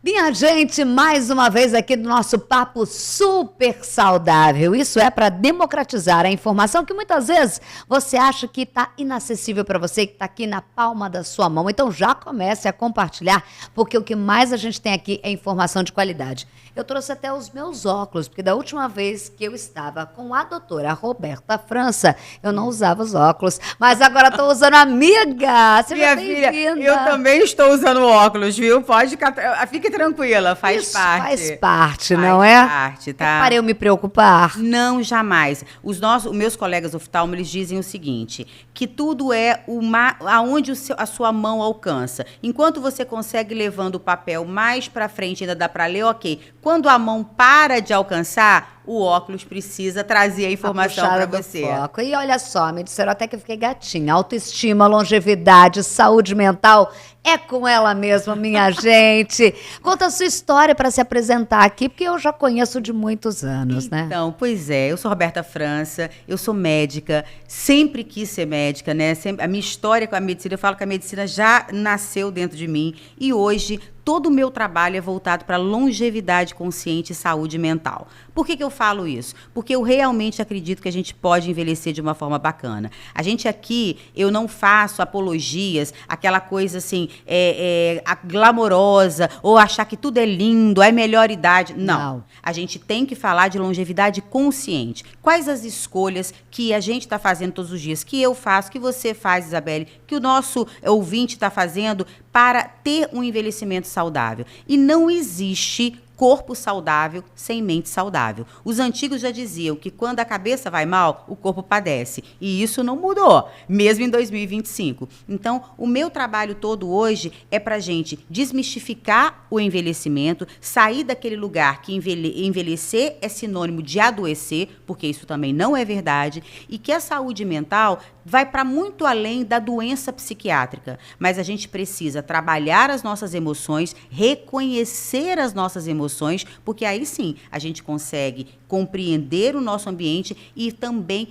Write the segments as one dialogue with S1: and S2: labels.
S1: Minha gente, mais uma vez aqui no nosso papo super saudável. Isso é para democratizar a informação que muitas vezes você acha que está inacessível para você, que está aqui na palma da sua mão. Então já comece a compartilhar, porque o que mais a gente tem aqui é informação de qualidade. Eu trouxe até os meus óculos, porque da última vez que eu estava com a doutora Roberta França, eu não usava os óculos, mas agora estou usando, amiga. Seja bem-vinda.
S2: Eu também estou usando óculos, viu? Pode ficar, fique tranquila, faz
S1: Isso
S2: parte.
S1: faz parte, não é?
S2: Faz parte, tá?
S1: Para eu me preocupar.
S2: Não, jamais. Os meus colegas oftalmos, eles dizem o seguinte, que tudo é aonde a sua mão alcança. Enquanto você consegue levando o papel mais para frente, ainda dá para ler, ok. Quando a mão para de alcançar, o óculos precisa trazer a informação para você.
S1: Foco. E olha só, me disseram até que eu fiquei gatinha. Autoestima, longevidade, saúde mental, é com ela mesma, minha gente. Conta a sua história para se apresentar aqui, porque eu já conheço de muitos anos, né?
S2: Então, pois é, eu sou Roberta França, eu sou médica, sempre quis ser médica, né? A minha história com a medicina, eu falo que a medicina já nasceu dentro de mim e hoje todo o meu trabalho é voltado para longevidade consciente e saúde mental. Por que eu falo isso? Porque eu realmente acredito que a gente pode envelhecer de uma forma bacana. A gente aqui, eu não faço apologias, aquela coisa assim, glamourosa, ou achar que tudo é lindo, é melhor idade. Não. A gente tem que falar de longevidade consciente. Quais as escolhas que a gente está fazendo todos os dias, que eu faço, que você faz, Isabelle, que o nosso ouvinte está fazendo para ter um envelhecimento saudável. E não existe corpo saudável sem mente saudável. Os antigos já diziam que quando a cabeça vai mal, o corpo padece. E isso não mudou, mesmo em 2025. Então, o meu trabalho todo hoje é para a gente desmistificar o envelhecimento, sair daquele lugar que envelhecer é sinônimo de adoecer, porque isso também não é verdade, e que a saúde mental vai para muito além da doença psiquiátrica. Mas a gente precisa trabalhar as nossas emoções, reconhecer as nossas emoções, porque aí sim a gente consegue compreender o nosso ambiente e também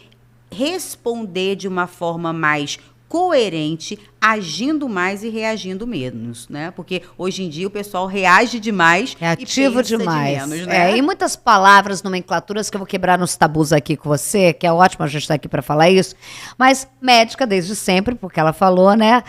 S2: responder de uma forma mais coerente, agindo mais e reagindo menos, né? Porque hoje em dia o pessoal reage demais
S1: e ativo demais.
S2: De menos, né?
S1: E muitas palavras, nomenclaturas que eu vou quebrar nos tabus aqui com você, que é ótimo a gente estar aqui para falar isso, mas médica desde sempre, porque ela falou, né?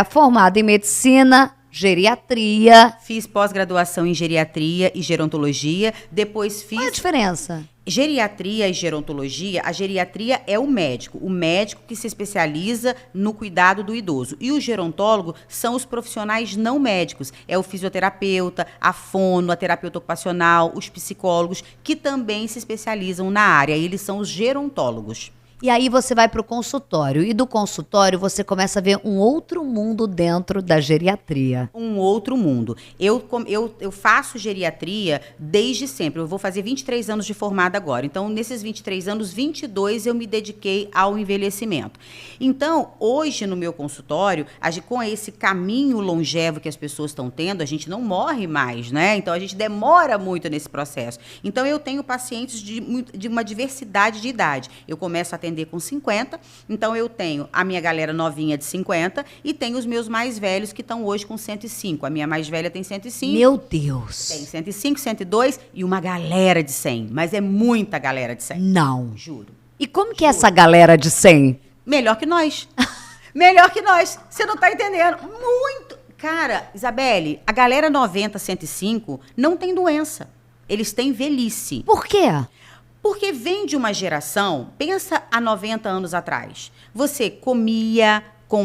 S1: Formada em medicina, geriatria.
S2: Fiz pós-graduação em geriatria e gerontologia, depois fiz...
S1: Qual é a diferença?
S2: Geriatria e gerontologia, a geriatria é o médico que se especializa no cuidado do idoso. E o gerontólogo são os profissionais não médicos, é o fisioterapeuta, a fono, a terapeuta ocupacional, os psicólogos, que também se especializam na área, eles são os gerontólogos.
S1: E aí você vai para o consultório, e do consultório você começa a ver um outro mundo dentro da geriatria.
S2: Um outro mundo. Eu faço geriatria desde sempre, eu vou fazer 23 anos de formada agora, então nesses 23 anos, 22 eu me dediquei ao envelhecimento. Então, hoje no meu consultório, com esse caminho longevo que as pessoas estão tendo, a gente não morre mais, né? Então a gente demora muito nesse processo. Então eu tenho pacientes de uma diversidade de idade. Eu começo a atender com 50, então eu tenho a minha galera novinha de 50 e tenho os meus mais velhos que estão hoje com 105. A minha mais velha tem 105.
S1: Meu Deus!
S2: Tem 105, 102 e uma galera de 100, mas é muita galera de 100.
S1: Não.
S2: Juro.
S1: E como que é essa galera de 100?
S2: Melhor que nós. Melhor que nós. Você não tá entendendo. Muito. Cara, Isabelle, a galera 90, 105 não tem doença. Eles têm velhice.
S1: Por quê?
S2: Porque vem de uma geração, pensa há 90 anos atrás, você comia com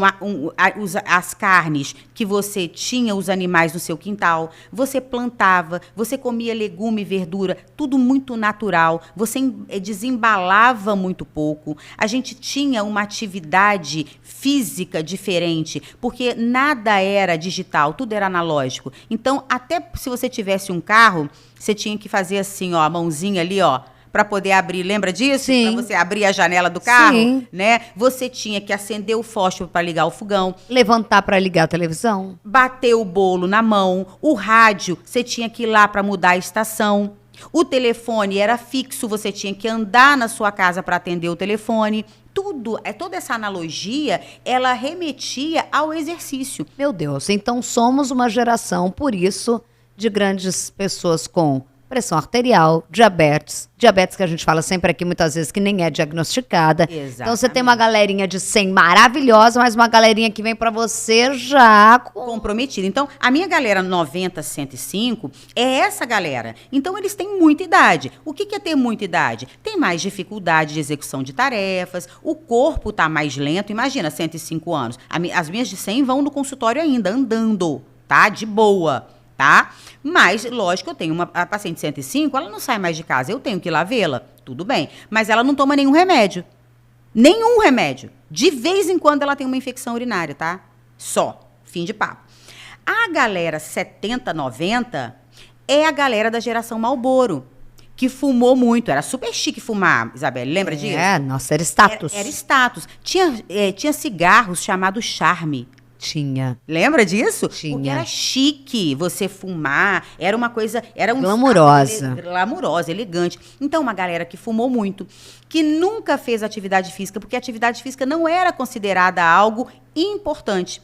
S2: as carnes que você tinha, os animais no seu quintal, você plantava, você comia legume e verdura, tudo muito natural, você desembalava muito pouco, a gente tinha uma atividade física diferente, porque nada era digital, tudo era analógico. Então, até se você tivesse um carro, você tinha que fazer assim, ó, a mãozinha ali, ó, para poder abrir, lembra disso?
S1: Sim.
S2: Para você abrir a janela do carro,
S1: sim,
S2: né? Você tinha que acender o fósforo para ligar o fogão,
S1: levantar para ligar a televisão,
S2: bater o bolo na mão, o rádio, você tinha que ir lá para mudar a estação. O telefone era fixo, você tinha que andar na sua casa para atender o telefone. Toda essa analogia, ela remetia ao exercício.
S1: Meu Deus, então somos uma geração, por isso, de grandes pessoas com pressão arterial, diabetes que a gente fala sempre aqui muitas vezes que nem é diagnosticada.
S2: Exatamente.
S1: Então você tem uma galerinha de 100 maravilhosa, mas uma galerinha que vem pra você já
S2: comprometida. Então, a minha galera 90, 105 é essa galera. Então, eles têm muita idade. O que é ter muita idade? Tem mais dificuldade de execução de tarefas, o corpo tá mais lento. Imagina, 105 anos. As minhas de 100 vão no consultório ainda, andando, tá? De boa. Tá? Mas, lógico, eu tenho a paciente de 105, ela não sai mais de casa, eu tenho que ir lá vê-la, tudo bem. Mas ela não toma nenhum remédio. Nenhum remédio. De vez em quando ela tem uma infecção urinária, tá? Só. Fim de papo. A galera 70, 90 é a galera da geração Marlboro, que fumou muito. Era super chique fumar, Isabelle, lembra disso?
S1: Nossa, era status.
S2: Era status. Tinha cigarros chamados Charme.
S1: Tinha.
S2: Lembra disso?
S1: Tinha.
S2: Porque era chique você fumar, era uma coisa, era um
S1: glamurosa.
S2: Glamurosa, elegante. Então, uma galera que fumou muito, que nunca fez atividade física, porque a atividade física não era considerada algo importante.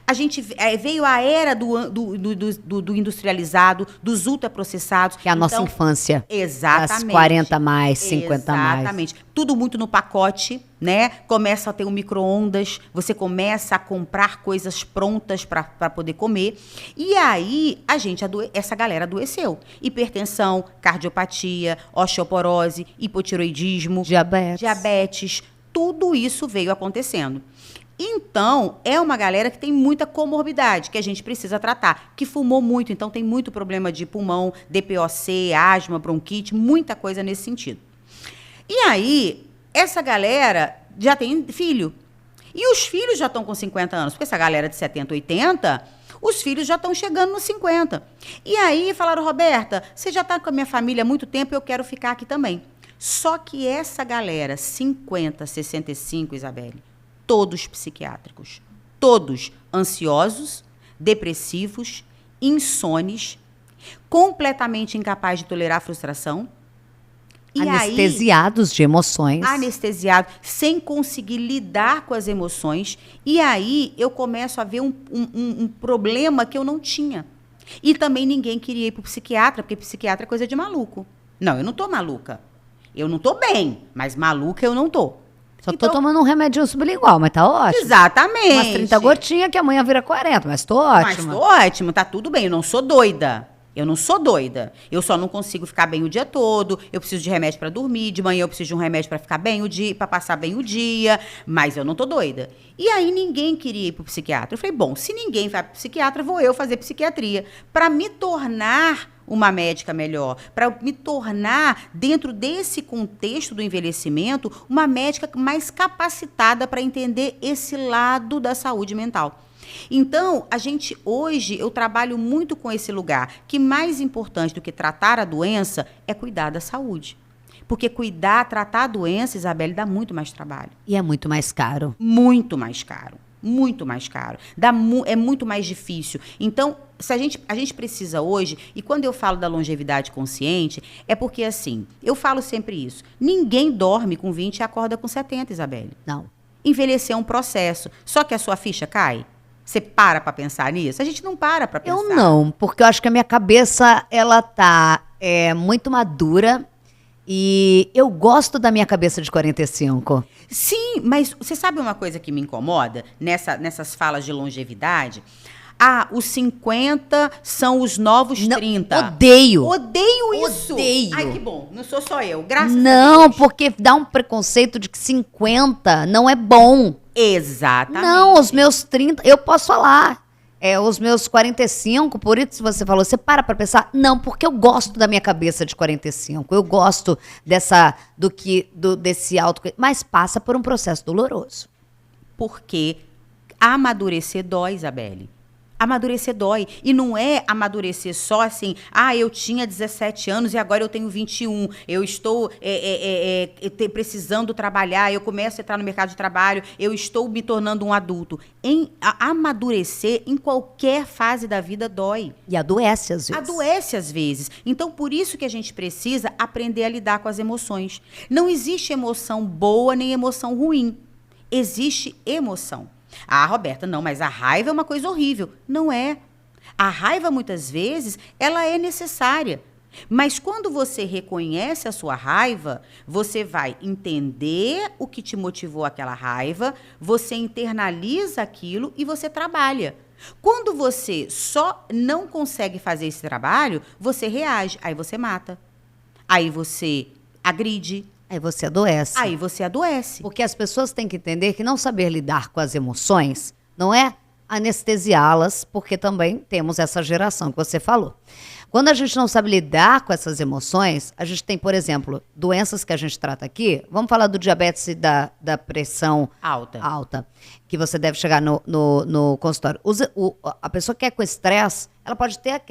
S2: A gente veio a era do industrializado, dos ultraprocessados.
S1: Que é a nossa infância.
S2: Exatamente.
S1: Das 40 mais, 50 mais.
S2: Exatamente. Tudo muito no pacote, né? Começa a ter um micro-ondas, você começa a comprar coisas prontas para poder comer. E aí, essa galera adoeceu. Hipertensão, cardiopatia, osteoporose, hipotiroidismo, diabetes. Tudo isso veio acontecendo. Então, é uma galera que tem muita comorbidade, que a gente precisa tratar, que fumou muito, então tem muito problema de pulmão, DPOC, asma, bronquite, muita coisa nesse sentido. E aí, essa galera já tem filho. E os filhos já estão com 50 anos, porque essa galera de 70, 80, os filhos já estão chegando nos 50. E aí falaram, Roberta, você já está com a minha família há muito tempo, eu quero ficar aqui também. Só que essa galera, 50, 65, Isabelle, todos psiquiátricos, todos ansiosos, depressivos, insones, completamente incapazes de tolerar a frustração. E
S1: anestesiados de emoções.
S2: Anestesiados, sem conseguir lidar com as emoções. E aí eu começo a ver um problema que eu não tinha. E também ninguém queria ir para o psiquiatra, porque psiquiatra é coisa de maluco. Não, eu não tô maluca. Eu não tô bem, mas maluca eu não tô.
S1: Só tô tomando um remédio sublingual, mas tá ótimo.
S2: Exatamente.
S1: Umas 30 gotinhas que amanhã vira 40, mas tô ótima.
S2: Mas tô ótimo, tá tudo bem, eu não sou doida. Eu só não consigo ficar bem o dia todo. Eu preciso de remédio para dormir. De manhã eu preciso de um remédio para ficar bem o dia, para passar bem o dia. Mas eu não tô doida. E aí ninguém queria ir pro psiquiatra. Eu falei, bom, se ninguém vai pro psiquiatra, vou eu fazer psiquiatria para me tornar uma médica melhor, para me tornar, dentro desse contexto do envelhecimento, uma médica mais capacitada para entender esse lado da saúde mental. Então, hoje, eu trabalho muito com esse lugar, que mais importante do que tratar a doença é cuidar da saúde. Porque tratar a doença, Isabelle, dá muito mais trabalho.
S1: E é muito mais caro.
S2: Muito mais caro. Muito mais caro. É muito mais difícil. Então, se a gente precisa hoje, e quando eu falo da longevidade consciente, é porque, assim, eu falo sempre isso. Ninguém dorme com 20 e acorda com 70, Isabelle.
S1: Não.
S2: Envelhecer é um processo. Só que a sua ficha cai. Você para pensar nisso? A gente não para pensar.
S1: Eu não, porque eu acho que a minha cabeça, ela tá muito madura. E eu gosto da minha cabeça de 45.
S2: Sim, mas você sabe uma coisa que me incomoda nessas falas de longevidade? Os 50 são os novos 30.
S1: Odeio
S2: isso.
S1: Odeio.
S2: Ai, que bom. Não sou só eu. Graças a Deus.
S1: Não, porque dá um preconceito de que 50 não é bom.
S2: Exatamente.
S1: Não, os meus 30, eu posso falar. Os meus 45, por isso você falou, você para pensar? Não, porque eu gosto da minha cabeça de 45. Eu gosto desse auto... Mas passa por um processo doloroso.
S2: Porque amadurecer dói, Isabelle. Amadurecer dói. E não é amadurecer só assim, eu tinha 17 anos e agora eu tenho 21. Eu estou precisando trabalhar, eu começo a entrar no mercado de trabalho, eu estou me tornando um adulto. Amadurecer em qualquer fase da vida dói.
S1: E adoece às vezes.
S2: Adoece às vezes. Então, por isso que a gente precisa aprender a lidar com as emoções. Não existe emoção boa nem emoção ruim. Existe emoção. Roberta, não, mas a raiva é uma coisa horrível. Não é. A raiva, muitas vezes, ela é necessária. Mas quando você reconhece a sua raiva, você vai entender o que te motivou aquela raiva, você internaliza aquilo e você trabalha. Quando você só não consegue fazer esse trabalho, você reage, aí você mata, aí você agride.
S1: Aí você adoece.
S2: Aí você adoece.
S1: Porque as pessoas têm que entender que não saber lidar com as emoções não é anestesiá-las, porque também temos essa geração que você falou. Quando a gente não sabe lidar com essas emoções, a gente tem, por exemplo, doenças que a gente trata aqui. Vamos falar do diabetes e da pressão alta, que você deve chegar no consultório. A pessoa que é com estresse, ela pode ter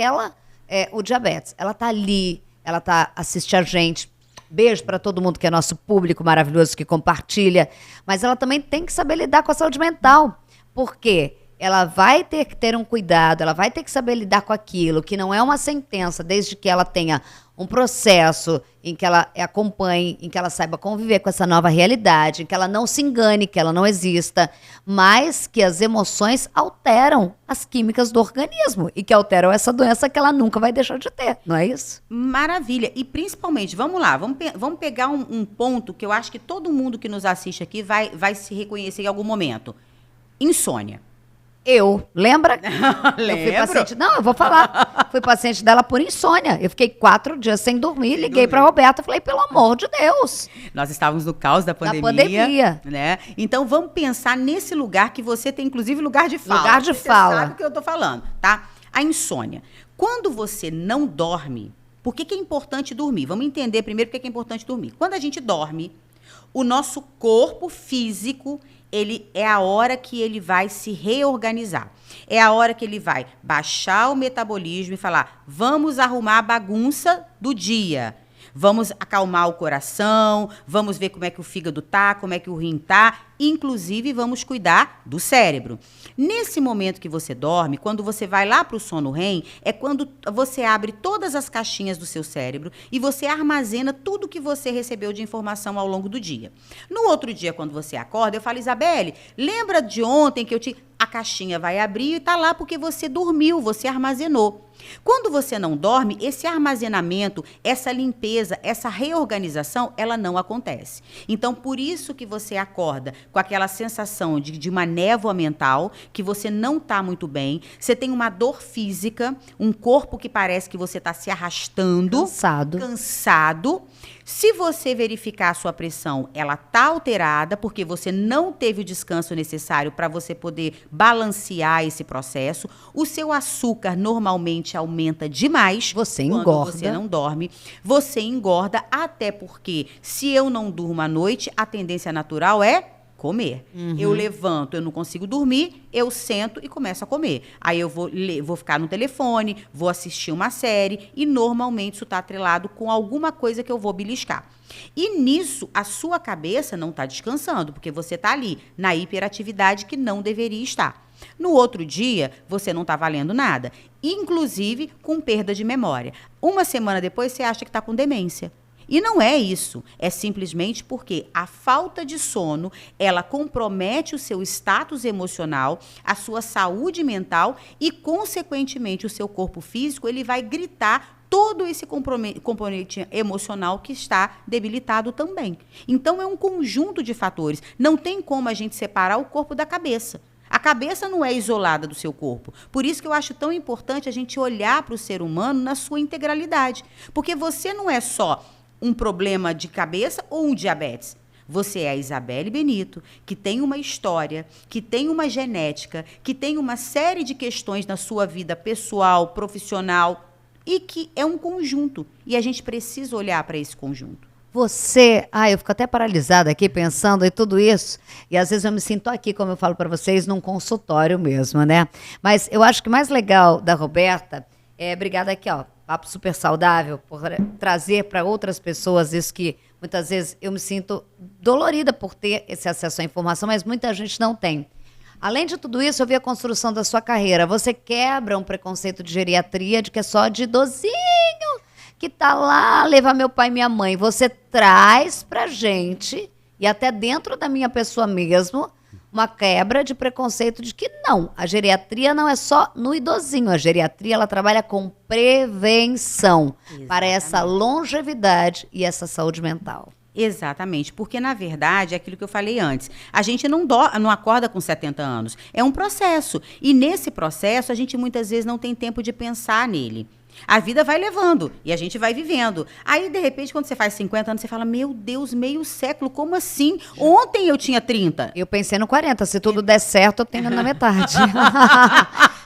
S1: o diabetes. Ela tá ali, ela tá assistindo a gente. Beijo para todo mundo que é nosso público maravilhoso, que compartilha. Mas ela também tem que saber lidar com a saúde mental. Por quê? Ela vai ter que ter um cuidado, ela vai ter que saber lidar com aquilo, que não é uma sentença, desde que ela tenha um processo em que ela acompanhe, em que ela saiba conviver com essa nova realidade, em que ela não se engane, que ela não exista, mas que as emoções alteram as químicas do organismo e que alteram essa doença que ela nunca vai deixar de ter, não é isso?
S2: Maravilha. E principalmente, vamos lá, vamos pegar um ponto que eu acho que todo mundo que nos assiste aqui vai se reconhecer em algum momento. Insônia.
S1: Lembra?
S2: Lembro.
S1: Eu fui paciente, eu vou falar. Fui paciente dela por insônia. Eu fiquei 4 dias sem dormir, liguei pra Roberta e falei, pelo amor de Deus.
S2: Nós estávamos no caos da pandemia. Né? Então, vamos pensar nesse lugar que você tem, inclusive, lugar de fala.
S1: Lugar de fala.
S2: Você sabe o que eu tô falando, tá? A insônia. Quando você não dorme, por que é importante dormir? Vamos entender primeiro por que é importante dormir. Quando a gente dorme, o nosso corpo físico, é a hora que ele vai se reorganizar. É a hora que ele vai baixar o metabolismo e falar, vamos arrumar a bagunça do dia. Vamos acalmar o coração, vamos ver como é que o fígado tá, como é que o rim tá, inclusive vamos cuidar do cérebro. Nesse momento que você dorme, quando você vai lá para o sono REM, é quando você abre todas as caixinhas do seu cérebro e você armazena tudo que você recebeu de informação ao longo do dia. No outro dia, quando você acorda, eu falo, Isabelle, lembra de ontem que eu te... A caixinha vai abrir e tá lá porque você dormiu, você armazenou. Quando você não dorme, esse armazenamento, essa limpeza, essa reorganização, ela não acontece. Então, por isso que você acorda com aquela sensação de uma névoa mental, que você não está muito bem, você tem uma dor física, um corpo que parece que você está se arrastando. Cansado. Se você verificar a sua pressão, ela está alterada, porque você não teve o descanso necessário para você poder balancear esse processo. O seu açúcar normalmente aumenta demais.
S1: Você engorda.
S2: Quando você não dorme. Você engorda, até porque se eu não durmo à noite, a tendência natural é comer. Eu levanto, eu não consigo dormir, eu sento e começo a comer. Aí eu vou ficar no telefone, vou assistir uma série e normalmente isso está atrelado com alguma coisa que eu vou beliscar. E nisso, a sua cabeça não está descansando, porque você está ali na hiperatividade que não deveria estar. No outro dia, você não está valendo nada, inclusive com perda de memória. Uma semana depois, você acha que está com demência. E não é isso, é simplesmente porque a falta de sono, ela compromete o seu status emocional, a sua saúde mental e, consequentemente, o seu corpo físico, ele vai gritar todo esse componente emocional que está debilitado também. Então, é um conjunto de fatores. Não tem como a gente separar o corpo da cabeça. A cabeça não é isolada do seu corpo. Por isso que eu acho tão importante a gente olhar para o ser humano na sua integralidade. Porque você não é só um problema de cabeça ou um diabetes. Você é a Isabelle Benito, que tem uma história, que tem uma genética, que tem uma série de questões na sua vida pessoal, profissional, e que é um conjunto. E a gente precisa olhar para esse conjunto.
S1: eu fico até paralisada aqui pensando em tudo isso. E às vezes eu me sinto aqui, como eu falo para vocês, num consultório mesmo, né? Mas eu acho que o mais legal da Roberta obrigada aqui, ó, Papo Super Saudável, por trazer para outras pessoas isso que muitas vezes eu me sinto dolorida por ter esse acesso à informação, mas muita gente não tem. Além de tudo isso, eu vi a construção da sua carreira. Você quebra um preconceito de geriatria de que é só de idosinho que tá lá, levar meu pai e minha mãe. Você traz pra gente, e até dentro da minha pessoa mesmo, uma quebra de preconceito de que não, a geriatria não é só no idosinho. A geriatria, ela trabalha com prevenção. Exatamente. Para essa longevidade e essa saúde mental.
S2: Exatamente, porque na verdade é aquilo que eu falei antes, a gente não acorda com 70 anos, é um processo, e nesse processo a gente muitas vezes não tem tempo de pensar nele. A vida vai levando e a gente vai vivendo. Aí, de repente, quando você faz 50 anos, você fala, meu Deus, meio século, como assim? Ontem eu tinha 30.
S1: Eu pensei no 40, se tudo der certo, eu tenho na metade.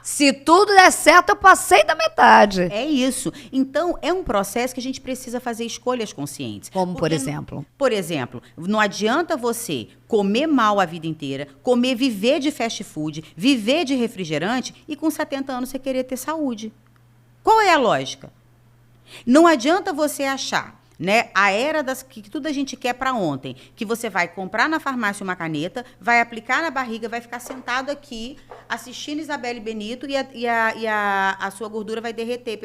S1: Se tudo der certo, eu passei da metade.
S2: É isso. Então, é um processo que a gente precisa fazer escolhas conscientes.
S1: Como, por exemplo?
S2: Por exemplo, não adianta você comer mal a vida inteira, viver de fast food, viver de refrigerante e com 70 anos você querer ter saúde. Qual é a lógica? Não adianta você achar, né, a era que tudo a gente quer para ontem, que você vai comprar na farmácia uma caneta, vai aplicar na barriga, vai ficar sentado aqui assistindo Isabelle Benito e a sua gordura vai derreter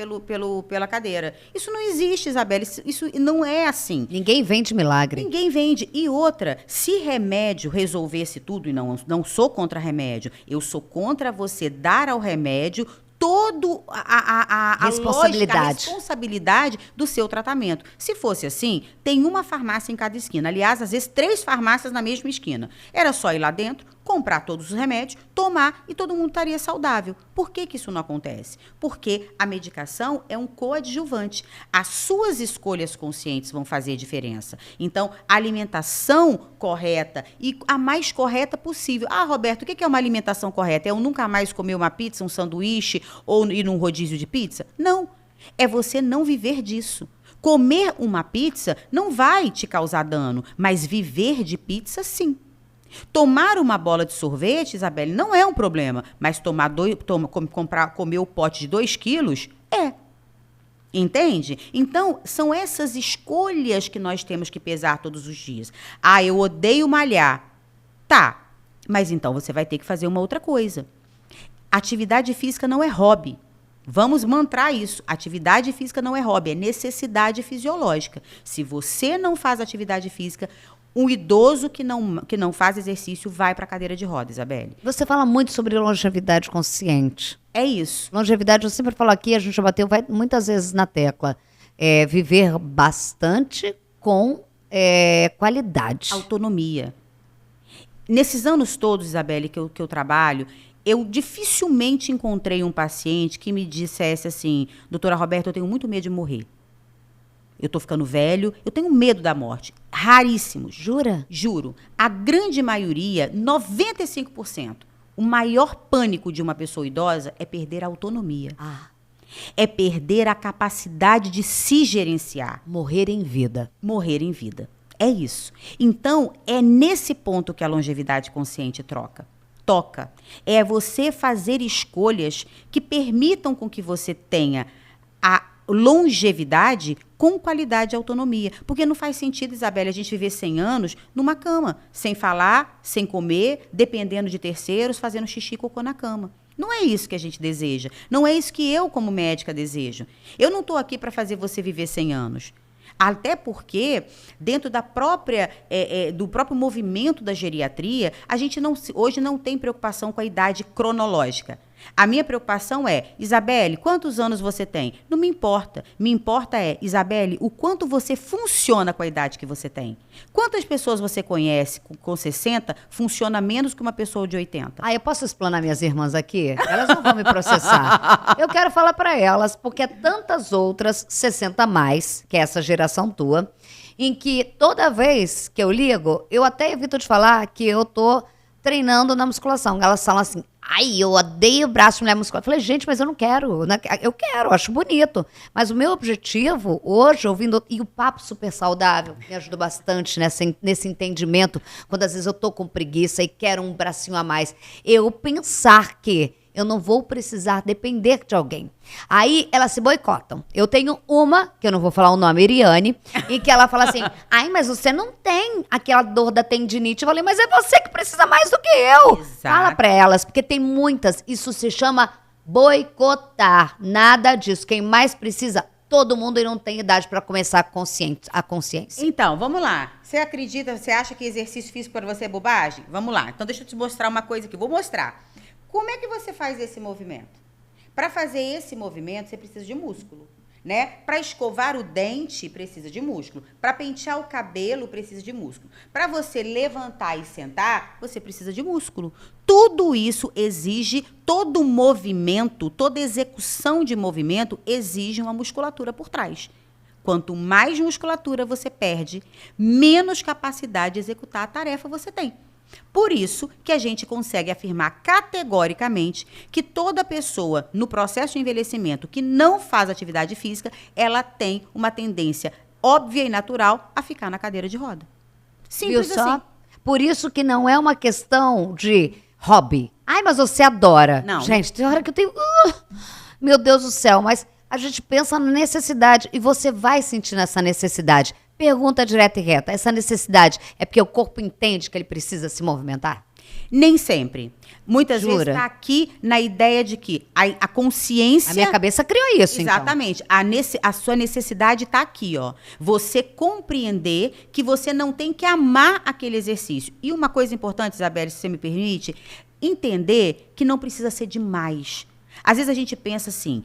S2: pela cadeira. Isso não existe, Isabelle, isso não é assim.
S1: Ninguém vende milagre.
S2: Ninguém vende. E outra, se remédio resolvesse tudo, e não sou contra remédio, eu sou contra você dar ao remédio toda a responsabilidade do seu tratamento. Se fosse assim, tem uma farmácia em cada esquina. Aliás, às vezes 3 farmácias na mesma esquina. Era só ir lá dentro, comprar todos os remédios, tomar e todo mundo estaria saudável. Por que isso não acontece? Porque a medicação é um coadjuvante. As suas escolhas conscientes vão fazer diferença. Então, a alimentação correta e a mais correta possível. Ah, Roberto, o que é uma alimentação correta? É eu nunca mais comer uma pizza, um sanduíche ou ir num rodízio de pizza? Não. É você não viver disso. Comer uma pizza não vai te causar dano, mas viver de pizza, sim. Tomar uma bola de sorvete, Isabelle, não é um problema, mas comer o pote de 2 quilos é. Entende? Então, são essas escolhas que nós temos que pesar todos os dias. Ah, eu odeio malhar. Tá, mas então você vai ter que fazer uma outra coisa. Atividade física não é hobby. Vamos mantrar isso. Atividade física não é hobby, é necessidade fisiológica. Se você não faz atividade física, um idoso que não faz exercício vai para a cadeira de roda, Isabelle.
S1: Você fala muito sobre longevidade consciente.
S2: É isso.
S1: Longevidade, eu sempre falo aqui, a gente já bateu muitas vezes na tecla. Viver bastante com qualidade.
S2: Autonomia. Nesses anos todos, Isabelle, que eu trabalho, eu dificilmente encontrei um paciente que me dissesse assim, doutora Roberta, eu tenho muito medo de morrer. Eu tô ficando velho, eu tenho medo da morte. Raríssimos.
S1: Jura?
S2: Juro. A grande maioria, 95%, o maior pânico de uma pessoa idosa é perder a autonomia. É perder a capacidade de se gerenciar.
S1: Morrer em vida.
S2: Morrer em vida. É isso. Então, é nesse ponto que a longevidade consciente toca. É você fazer escolhas que permitam com que você tenha a longevidade com qualidade e autonomia. Porque não faz sentido, Isabelle, a gente viver 100 anos numa cama, sem falar, sem comer, dependendo de terceiros, fazendo xixi e cocô na cama. Não é isso que a gente deseja. Não é isso que eu, como médica, desejo. Eu não estou aqui para fazer você viver 100 anos. Até porque, dentro da do próprio movimento da geriatria, a gente hoje não tem preocupação com a idade cronológica. A minha preocupação é, Isabelle, quantos anos você tem? Não me importa. Me importa Isabelle, o quanto você funciona com a idade que você tem. Quantas pessoas você conhece com 60 funciona menos que uma pessoa de 80?
S1: Eu posso explanar minhas irmãs aqui? Elas não vão me processar. Eu quero falar para elas, porque tantas outras 60 a mais, que é essa geração tua, em que toda vez que eu ligo, eu até evito de falar que eu tô treinando na musculação. Elas falam assim, ai, eu odeio braço de mulher muscular. Eu falei, gente, mas eu não quero. Eu quero, acho bonito. Mas o meu objetivo hoje, ouvindo... E o papo super saudável me ajudou bastante nesse entendimento. Quando às vezes eu tô com preguiça e quero um bracinho a mais. Eu pensar que eu não vou precisar depender de alguém. Aí elas se boicotam. Eu tenho uma, que eu não vou falar o nome, Iriane, e que ela fala assim, ai, mas você não tem aquela dor da tendinite. Eu falei, mas é você que precisa mais do que eu.
S2: Exato.
S1: Fala pra elas, porque tem muitas. Isso se chama boicotar. Nada disso. Quem mais precisa, todo mundo, e não tem idade para começar a consciência.
S2: Então, vamos lá. Você acredita, você acha que exercício físico para você é bobagem? Vamos lá. Então, deixa eu te mostrar uma coisa aqui. Vou mostrar. Como é que você faz esse movimento? Para fazer esse movimento, você precisa de músculo, né? Para escovar o dente, precisa de músculo. Para pentear o cabelo, precisa de músculo. Para você levantar e sentar, você precisa de músculo. Tudo isso exige, todo movimento, toda execução de movimento exige uma musculatura por trás. Quanto mais musculatura você perde, menos capacidade de executar a tarefa você tem. Por isso que a gente consegue afirmar categoricamente que toda pessoa no processo de envelhecimento que não faz atividade física, ela tem uma tendência óbvia e natural a ficar na cadeira de roda. Simples assim.
S1: Por isso que não é uma questão de hobby. Ai, mas você adora.
S2: Não.
S1: Gente, tem hora que eu tenho... meu Deus do céu, mas a gente pensa na necessidade e você vai sentindo essa necessidade. Pergunta direta e reta, essa necessidade é porque o corpo entende que ele precisa se movimentar?
S2: Nem sempre. Muitas
S1: Jura?
S2: vezes está aqui na ideia de que a consciência...
S1: A minha cabeça criou isso,
S2: Exatamente.
S1: Então.
S2: A sua necessidade está aqui, ó. Você compreender que você não tem que amar aquele exercício. E uma coisa importante, Isabelle, se você me permite, entender que não precisa ser demais. Às vezes a gente pensa assim...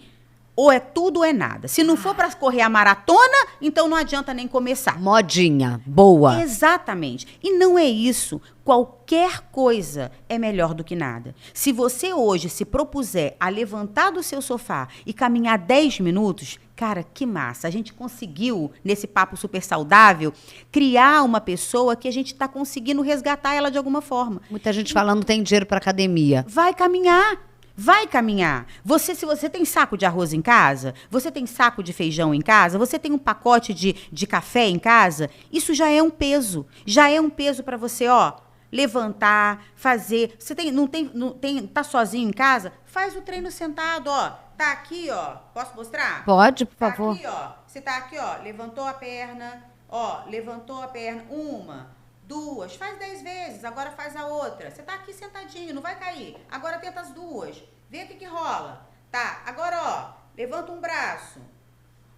S2: ou é tudo ou é nada. Se não for para correr a maratona, então não adianta nem começar.
S1: Modinha, boa.
S2: Exatamente. E não é isso. Qualquer coisa é melhor do que nada. Se você hoje se propuser a levantar do seu sofá e caminhar 10 minutos, cara, que massa. A gente conseguiu, nesse papo super saudável, criar uma pessoa que a gente está conseguindo resgatar ela de alguma forma.
S1: Muita gente falando não tem dinheiro para academia.
S2: Vai caminhar. Vai caminhar. Se você tem saco de arroz em casa, você tem saco de feijão em casa, você tem um pacote de café em casa, isso já é um peso. Já é um peso para você, ó, levantar, fazer. Você tá sozinho em casa? Faz o treino sentado, ó. Tá aqui, ó. Posso mostrar?
S1: Pode, por favor.
S2: Aqui, ó. Você tá aqui, ó. Levantou a perna, ó. Levantou a perna. 1, 2, faz 10 vezes, agora faz a outra. Você tá aqui sentadinho, não vai cair. Agora tenta as 2. Vê o que rola. Tá, agora, ó, levanta um braço.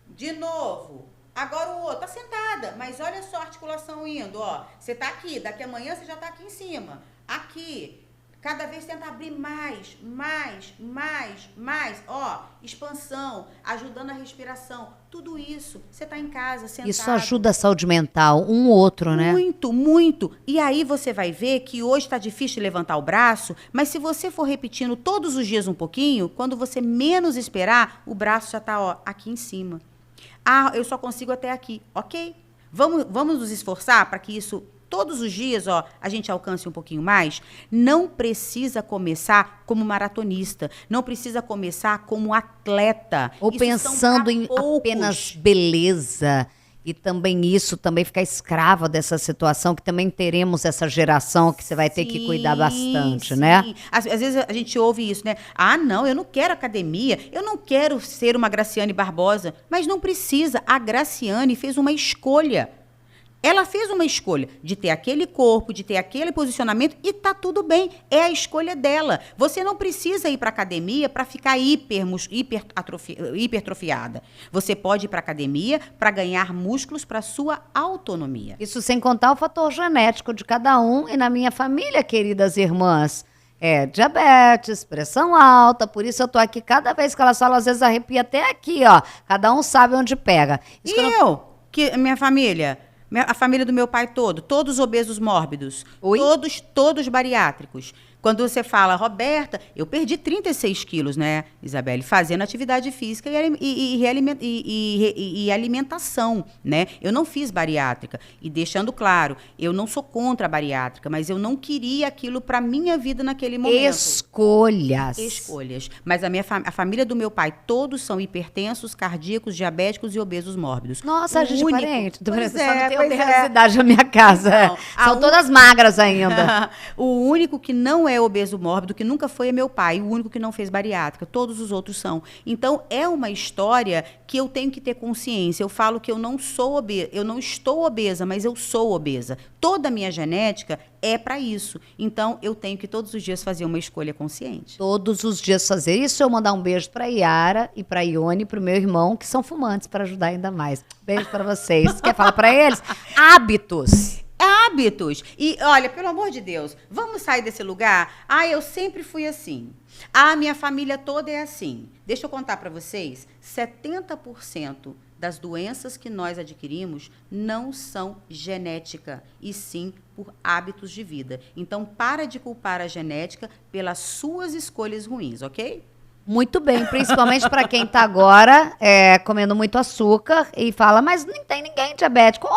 S2: De novo. Agora o outro. Tá sentada, mas olha só a articulação indo, ó. Você tá aqui, daqui a amanhã você já tá aqui em cima. Aqui. Cada vez tenta abrir mais. Ó, expansão, ajudando a respiração. Tudo isso, você tá em casa, sentado.
S1: Isso ajuda a saúde mental, um outro, né?
S2: Muito, muito. E aí você vai ver que hoje tá difícil de levantar o braço, mas se você for repetindo todos os dias um pouquinho, quando você menos esperar, o braço já tá, ó, aqui em cima. Ah, eu só consigo até aqui. Ok. Vamos nos esforçar para que isso... todos os dias, ó, a gente alcance um pouquinho mais. Não precisa começar como maratonista. Não precisa começar como atleta.
S1: Ou
S2: Isso
S1: pensando em
S2: poucos.
S1: apenas beleza. E também isso, também ficar escrava dessa situação, que também teremos essa geração que você vai ter que cuidar bastante, né?
S2: Às vezes a gente ouve isso, né? Ah, não, eu não quero academia, eu não quero ser uma Graciane Barbosa. Mas não precisa. A Graciane fez uma escolha. Ela fez uma escolha de ter aquele corpo, de ter aquele posicionamento e tá tudo bem. É a escolha dela. Você não precisa ir para academia para ficar hipertrofiada. Você pode ir para academia para ganhar músculos para sua autonomia.
S1: Isso sem contar o fator genético de cada um. E na minha família, queridas irmãs, diabetes, pressão alta. Por isso eu tô aqui cada vez que elas falam, às vezes arrepia até aqui, ó. Cada um sabe onde pega. Isso
S2: Minha família... A família do meu pai todos obesos mórbidos,
S1: Oi?
S2: todos bariátricos. Quando você fala, Roberta, eu perdi 36 quilos, né, Isabelle? Fazendo atividade física e alimentação, né? Eu não fiz bariátrica. E deixando claro, eu não sou contra a bariátrica, mas eu não queria aquilo para minha vida naquele momento.
S1: Escolhas.
S2: Mas a família do meu pai, todos são hipertensos, cardíacos, diabéticos e obesos mórbidos.
S1: Nossa, a gente é parente. Só não tem
S2: pois
S1: obesidade na minha casa.
S2: Não,
S1: São todas magras ainda.
S2: O único que não é obeso mórbido, que nunca foi, é meu pai. O único que não fez bariátrica. Todos os outros são. Então, é uma história que eu tenho que ter consciência. Eu falo que eu não sou obesa, eu não estou obesa, mas eu sou obesa. Toda a minha genética é para isso. Então, eu tenho que todos os dias fazer uma escolha consciente.
S1: Todos os dias fazer isso. Eu mandar um beijo para Yara e para Ione, para o meu irmão, que são fumantes, para ajudar ainda mais. Beijo para vocês. Quer falar para eles? Hábitos.
S2: Hábitos. E, olha, pelo amor de Deus, vamos sair desse lugar? Ah, eu sempre fui assim. Ah, minha família toda é assim. Deixa eu contar para vocês, 70% das doenças que nós adquirimos não são genética, e sim por hábitos de vida. Então, para de culpar a genética pelas suas escolhas ruins, ok?
S1: Muito bem, principalmente para quem está agora comendo muito açúcar e fala, mas não tem ninguém diabético.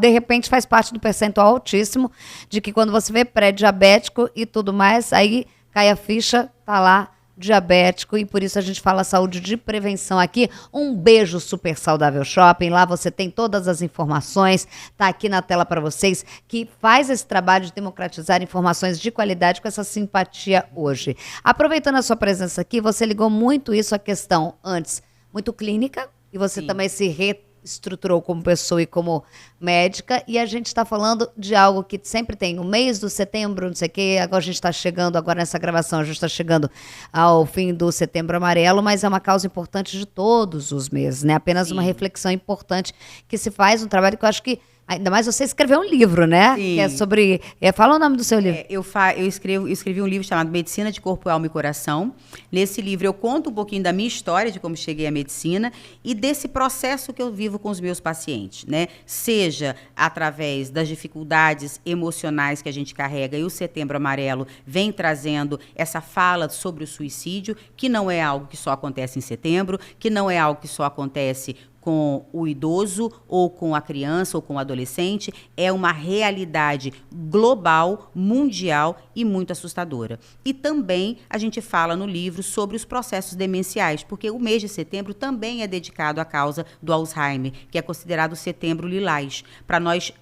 S1: De repente faz parte do percentual altíssimo de que quando você vê pré-diabético e tudo mais, aí cai a ficha, tá lá, diabético, e por isso a gente fala saúde de prevenção aqui. Um beijo, Super Saudável Shopping, lá você tem todas as informações, tá aqui na tela para vocês, que faz esse trabalho de democratizar informações de qualidade com essa simpatia hoje. Aproveitando a sua presença aqui, você ligou muito isso à questão antes, muito clínica, e você
S2: Sim.
S1: também se reestruturou como pessoa e como médica, e a gente está falando de algo que sempre tem, o mês do setembro, não sei o quê, agora a gente está chegando, agora nessa gravação, a gente está chegando ao fim do Setembro Amarelo, mas é uma causa importante de todos os meses, né? Apenas uma reflexão importante que se faz, um trabalho que eu acho que, ainda mais você escreveu um livro, né?
S2: Sim.
S1: Que é sobre, fala o nome do seu livro.
S2: Eu escrevi um livro chamado Medicina de Corpo, Alma e Coração. Nesse livro eu conto um pouquinho da minha história, de como cheguei à medicina e desse processo que eu vivo com os meus pacientes, né? Seja através das dificuldades emocionais que a gente carrega, e o Setembro Amarelo vem trazendo essa fala sobre o suicídio, que não é algo que só acontece em setembro, que não é algo que só acontece com o idoso, ou com a criança, ou com o adolescente, é uma realidade global, mundial e muito assustadora. E também a gente fala no livro sobre os processos demenciais, porque o mês de setembro também é dedicado à causa do Alzheimer, que é considerado o Setembro Lilás, para nós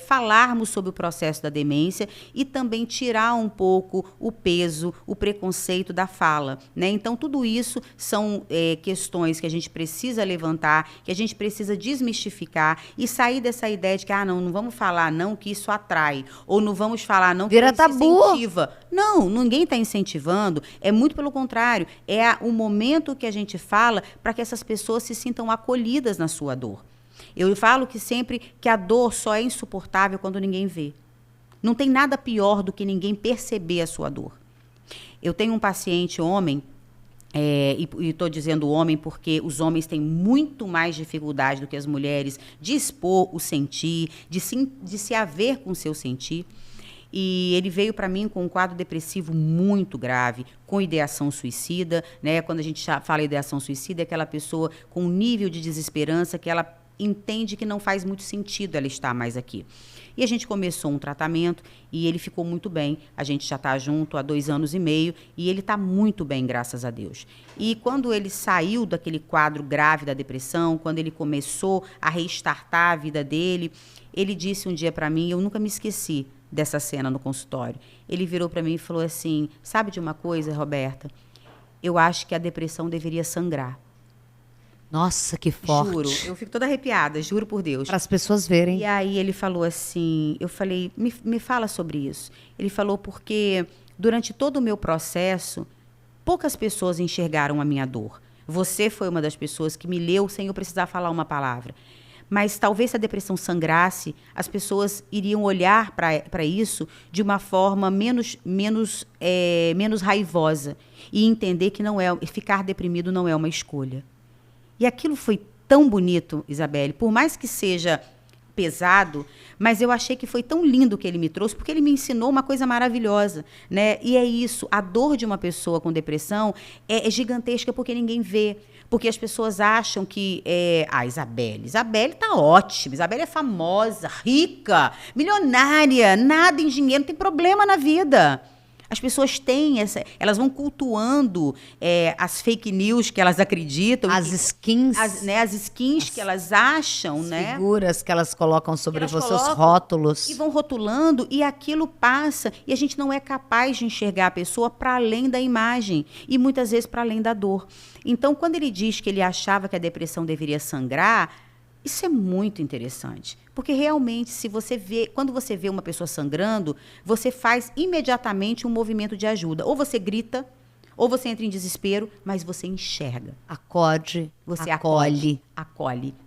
S2: falarmos sobre o processo da demência e também tirar um pouco o peso, o preconceito da fala, né? Então, tudo isso são questões que a gente precisa levantar, que a gente precisa desmistificar e sair dessa ideia de que, não vamos falar não, que isso atrai, ou não vamos falar não, que
S1: Vira
S2: isso
S1: tabu.
S2: incentiva. Não, ninguém está incentivando, é muito pelo contrário, é o momento que a gente fala para que essas pessoas se sintam acolhidas na sua dor. Eu falo que sempre que a dor só é insuportável quando ninguém vê. Não tem nada pior do que ninguém perceber a sua dor. Eu tenho um paciente homem, e estou dizendo homem porque os homens têm muito mais dificuldade do que as mulheres de expor o sentir, de se haver com o seu sentir. E ele veio para mim com um quadro depressivo muito grave, com ideação suicida, né? Quando a gente fala ideação suicida, é aquela pessoa com um nível de desesperança que ela entende que não faz muito sentido ela estar mais aqui. E a gente começou um tratamento e ele ficou muito bem. A gente já está junto há 2 anos e meio e ele está muito bem, graças a Deus. E quando ele saiu daquele quadro grave da depressão, quando ele começou a restartar a vida dele, ele disse um dia para mim, eu nunca me esqueci dessa cena no consultório. Ele virou para mim e falou assim, sabe de uma coisa, Roberta? Eu acho que a depressão deveria sangrar.
S1: Nossa, que forte.
S2: Juro, eu fico toda arrepiada, juro por Deus.
S1: Para as pessoas verem.
S2: E aí ele falou assim, eu falei, me fala sobre isso. Ele falou porque durante todo o meu processo, poucas pessoas enxergaram a minha dor. Você foi uma das pessoas que me leu sem eu precisar falar uma palavra. Mas talvez se a depressão sangrasse, as pessoas iriam olhar para isso de uma forma menos raivosa e entender que ficar deprimido não é uma escolha. E aquilo foi tão bonito, Isabelle, por mais que seja pesado, mas eu achei que foi tão lindo o que ele me trouxe, porque ele me ensinou uma coisa maravilhosa, né? E é isso, a dor de uma pessoa com depressão é gigantesca porque ninguém vê. Porque as pessoas acham que Isabelle tá ótima, Isabelle é famosa, rica, milionária, nada em dinheiro, não tem problema na vida. As pessoas têm elas vão cultuando as fake news que elas acreditam.
S1: As skins.
S2: As skins que elas acham,
S1: as figuras que elas colocam sobre você, os rótulos.
S2: E vão rotulando e aquilo passa. E a gente não é capaz de enxergar a pessoa para além da imagem. E muitas vezes para além da dor. Então, quando ele diz que ele achava que a depressão deveria sangrar, isso é muito interessante. Porque realmente, quando você vê uma pessoa sangrando, você faz imediatamente um movimento de ajuda. Ou você grita, ou você entra em desespero, mas você enxerga.
S1: Você
S2: acolhe,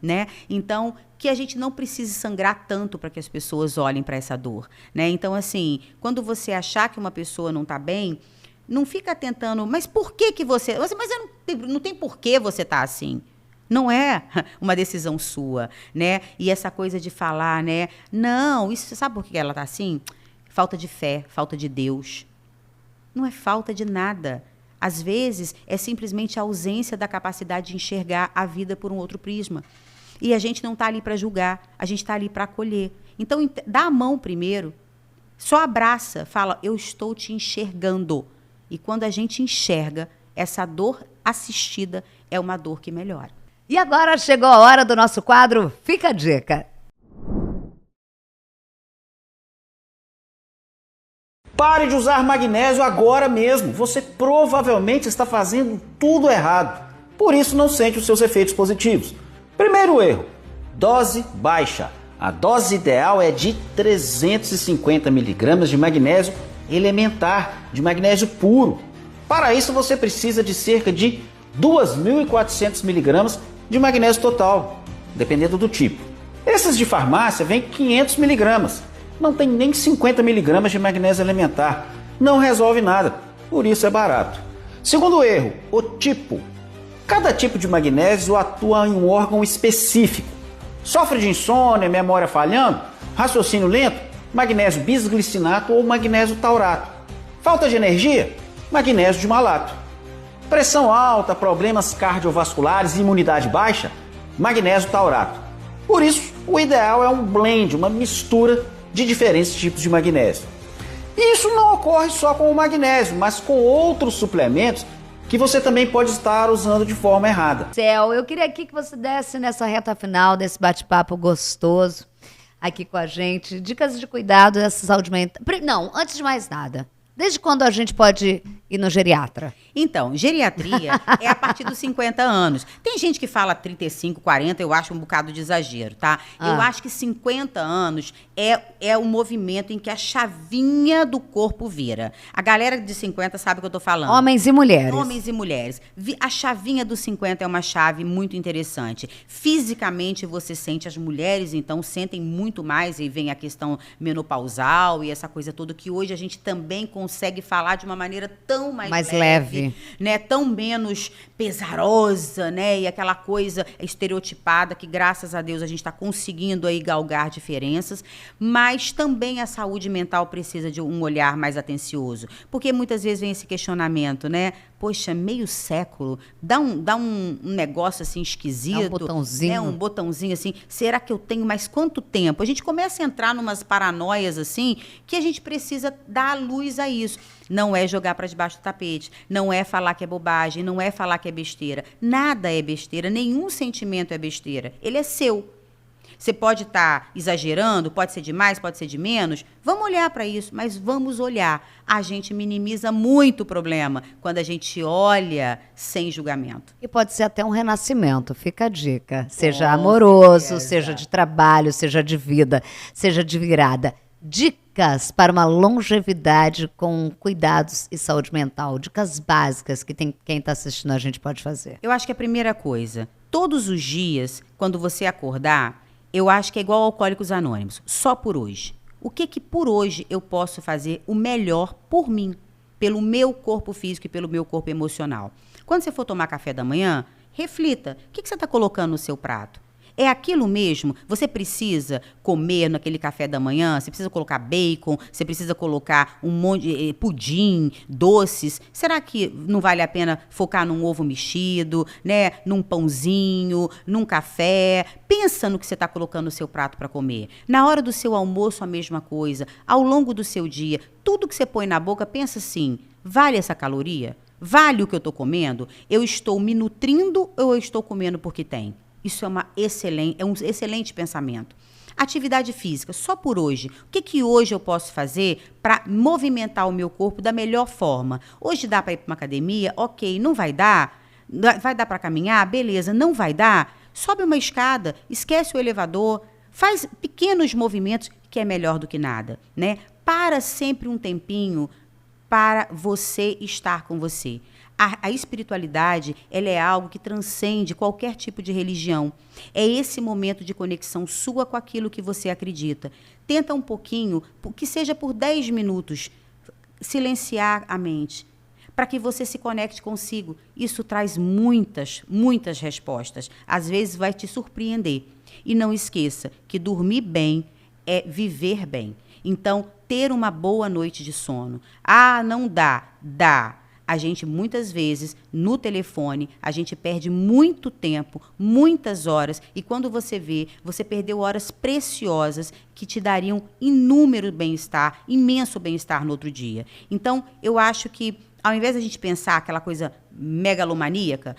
S2: né? Então, que a gente não precise sangrar tanto para que as pessoas olhem para essa dor, né? Então, assim, quando você achar que uma pessoa não está bem, não fica tentando, mas por que você... Mas não tem por que você tá assim. Não é uma decisão sua, né? E essa coisa de falar, né? Não, isso, sabe por que ela tá assim? Falta de fé, falta de Deus. Não é falta de nada. Às vezes, é simplesmente a ausência da capacidade de enxergar a vida por um outro prisma. E a gente não tá ali para julgar, a gente tá ali para acolher. Então, dá a mão primeiro, só abraça, fala, eu estou te enxergando. E quando a gente enxerga, essa dor assistida é uma dor que melhora.
S1: E agora chegou a hora do nosso quadro Fica a Dica.
S3: Pare de usar magnésio agora mesmo. Você provavelmente está fazendo tudo errado. Por isso não sente os seus efeitos positivos. Primeiro erro, dose baixa. A dose ideal é de 350 mg de magnésio elementar, de magnésio puro. Para isso você precisa de cerca de 2.400 mg de magnésio total, dependendo do tipo. Esses de farmácia vêm 500 mg, não tem nem 50 mg de magnésio elementar, não resolve nada, por isso é barato. Segundo erro, o tipo. Cada tipo de magnésio atua em um órgão específico. Sofre de insônia, memória falhando, raciocínio lento, magnésio bisglicinato ou magnésio taurato. Falta de energia? Magnésio de malato. Pressão alta, problemas cardiovasculares e imunidade baixa? Magnésio taurato. Por isso, o ideal é um blend, uma mistura de diferentes tipos de magnésio. E isso não ocorre só com o magnésio, mas com outros suplementos que você também pode estar usando de forma errada.
S1: Eu queria aqui que você desse nessa reta final desse bate-papo gostoso aqui com a gente, dicas de cuidado dessa saúde mental. Não, antes de mais nada, desde quando a gente pode ir no geriatra?
S2: Então, geriatria é a partir dos 50 anos. Tem gente que fala 35, 40, eu acho um bocado de exagero, tá? Eu acho que 50 anos é o movimento em que a chavinha do corpo vira. A galera de 50 sabe o que eu tô falando.
S1: Homens e mulheres.
S2: Homens e mulheres. A chavinha dos 50 é uma chave muito interessante. Fisicamente você sente, as mulheres então sentem muito mais, e vem a questão menopausal e essa coisa toda que hoje a gente também consegue falar de uma maneira tão mais leve, né? Tão menos pesarosa, né? E aquela coisa estereotipada que, graças a Deus, a gente está conseguindo aí galgar diferenças. Mas também a saúde mental precisa de um olhar mais atencioso. Porque muitas vezes vem esse questionamento, né? Poxa, meio século, dá um negócio assim esquisito.
S1: Dá um botãozinho.
S2: Né? Um botãozinho assim. Será que eu tenho mais quanto tempo? A gente começa a entrar numas paranoias assim, que a gente precisa dar luz a isso. Não é jogar para debaixo do tapete, não é falar que é bobagem, não é falar que é besteira. Nada é besteira, nenhum sentimento é besteira. Ele é seu. Você pode estar exagerando, pode ser de mais, pode ser de menos. Vamos olhar para isso, mas vamos olhar. A gente minimiza muito o problema quando a gente olha sem julgamento.
S1: E pode ser até um renascimento, fica a dica. Seja amoroso, seja de trabalho, seja de vida, seja de virada. Dicas para uma longevidade com cuidados e saúde mental. Dicas básicas que quem está assistindo a gente pode fazer.
S2: Eu acho que a primeira coisa, todos os dias, quando você acordar, eu acho que é igual ao Alcoólicos Anônimos, só por hoje. O que por hoje eu posso fazer o melhor por mim, pelo meu corpo físico e pelo meu corpo emocional? Quando você for tomar café da manhã, reflita, o que você está colocando no seu prato? É aquilo mesmo? Você precisa comer naquele café da manhã? Você precisa colocar bacon? Você precisa colocar um monte de pudim, doces? Será que não vale a pena focar num ovo mexido, né? Num pãozinho, num café? Pensa no que você está colocando no seu prato para comer. Na hora do seu almoço, a mesma coisa. Ao longo do seu dia, tudo que você põe na boca, pensa assim, vale essa caloria? Vale o que eu estou comendo? Eu estou me nutrindo ou eu estou comendo porque tem? Isso é um excelente pensamento. Atividade física, só por hoje. O que hoje eu posso fazer para movimentar o meu corpo da melhor forma? Hoje dá para ir para uma academia? Ok. Não vai dar? Vai dar para caminhar? Beleza. Não vai dar? Sobe uma escada, esquece o elevador, faz pequenos movimentos, que é melhor do que nada, né? Para sempre um tempinho para você estar com você. A espiritualidade, ela é algo que transcende qualquer tipo de religião. É esse momento de conexão sua com aquilo que você acredita. Tenta um pouquinho, que seja por 10 minutos, silenciar a mente, para que você se conecte consigo. Isso traz muitas respostas. Às vezes vai te surpreender. E não esqueça que dormir bem é viver bem. Então, ter uma boa noite de sono. Ah, não dá. Dá. A gente, muitas vezes, no telefone, a gente perde muito tempo, muitas horas, e quando você vê, você perdeu horas preciosas que te dariam inúmero bem-estar, imenso bem-estar no outro dia. Então, eu acho que, ao invés de a gente pensar aquela coisa megalomaníaca,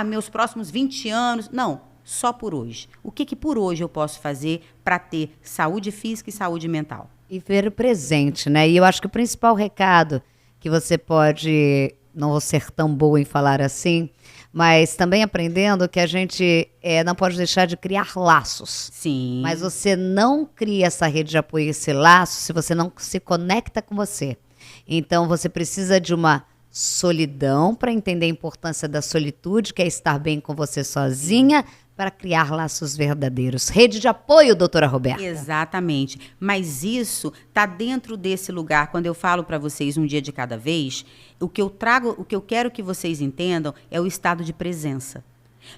S2: meus próximos 20 anos, não, só por hoje. O que por hoje eu posso fazer para ter saúde física e saúde mental?
S1: E ver o presente, né? E eu acho que o principal recado que você pode, não vou ser tão boa em falar assim, mas também aprendendo que a gente não pode deixar de criar laços.
S2: Sim.
S1: Mas você não cria essa rede de apoio, esse laço, se você não se conecta com você. Então, você precisa de uma solidão para entender a importância da solitude, que é estar bem com você sozinha, para criar laços verdadeiros. Rede de apoio, doutora Roberta.
S2: Exatamente. Mas isso está dentro desse lugar. Quando eu falo para vocês um dia de cada vez, o que eu quero que vocês entendam é o estado de presença.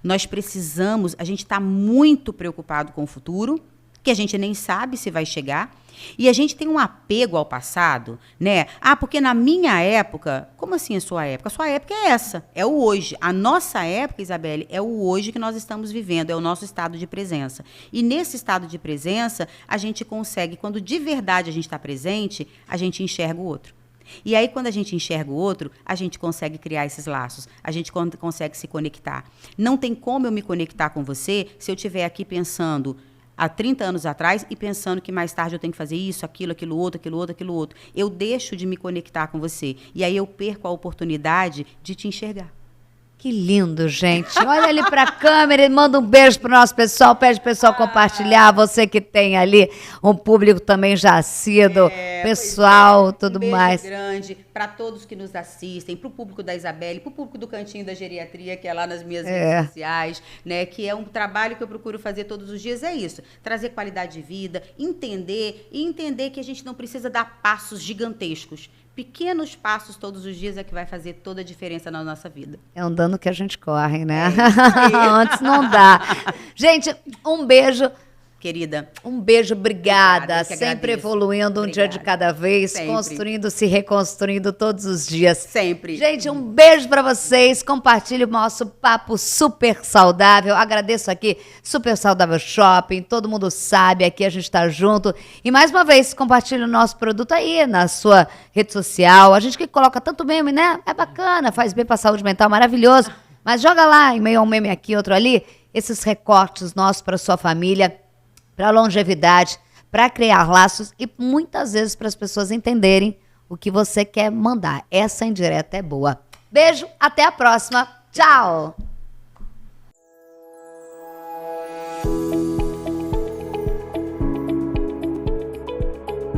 S2: Nós precisamos, a gente está muito preocupado com o futuro, que a gente nem sabe se vai chegar, e a gente tem um apego ao passado, né? Porque na minha época, como assim a sua época? A sua época é essa, é o hoje. A nossa época, Isabelle, é o hoje que nós estamos vivendo, é o nosso estado de presença. E nesse estado de presença, a gente consegue, quando de verdade a gente está presente, a gente enxerga o outro. E aí, quando a gente enxerga o outro, a gente consegue criar esses laços, a gente consegue se conectar. Não tem como eu me conectar com você se eu estiver aqui pensando há 30 anos atrás e pensando que mais tarde eu tenho que fazer isso, aquilo outro. Eu deixo de me conectar com você. E aí eu perco a oportunidade de te enxergar.
S1: Que lindo, gente. Olha ali para a câmera e manda um beijo pro nosso pessoal. Pede pro pessoal compartilhar. Você que tem ali um público também já assíduo, pessoal, tudo mais.
S2: Um beijo grande para todos que nos assistem, pro público da Isabelle, pro público do Cantinho da Geriatria, que é lá nas minhas redes sociais, né? Que é um trabalho que eu procuro fazer todos os dias. É isso, trazer qualidade de vida, entender que a gente não precisa dar passos gigantescos. Pequenos passos todos os dias é que vai fazer toda a diferença na nossa vida.
S1: É um dano que a gente corre, né? Antes não dá. Gente, um beijo.
S2: Querida.
S1: Um beijo, obrigada. Sempre evoluindo um dia de cada vez,
S2: Sempre.
S1: construindo, se reconstruindo todos os dias.
S2: Sempre.
S1: Gente, um beijo pra vocês. Compartilhe o nosso papo super saudável. Agradeço aqui, Super Saudável Shopping. Todo mundo sabe, aqui a gente tá junto. E mais uma vez, compartilhe o nosso produto aí na sua rede social. A gente que coloca tanto meme, né? É bacana, faz bem pra saúde mental, maravilhoso. Mas joga lá, em meio a um meme aqui, outro ali, esses recortes nossos pra sua família, para longevidade, para criar laços e muitas vezes para as pessoas entenderem o que você quer mandar. Essa indireta é boa. Beijo, até a próxima. Tchau!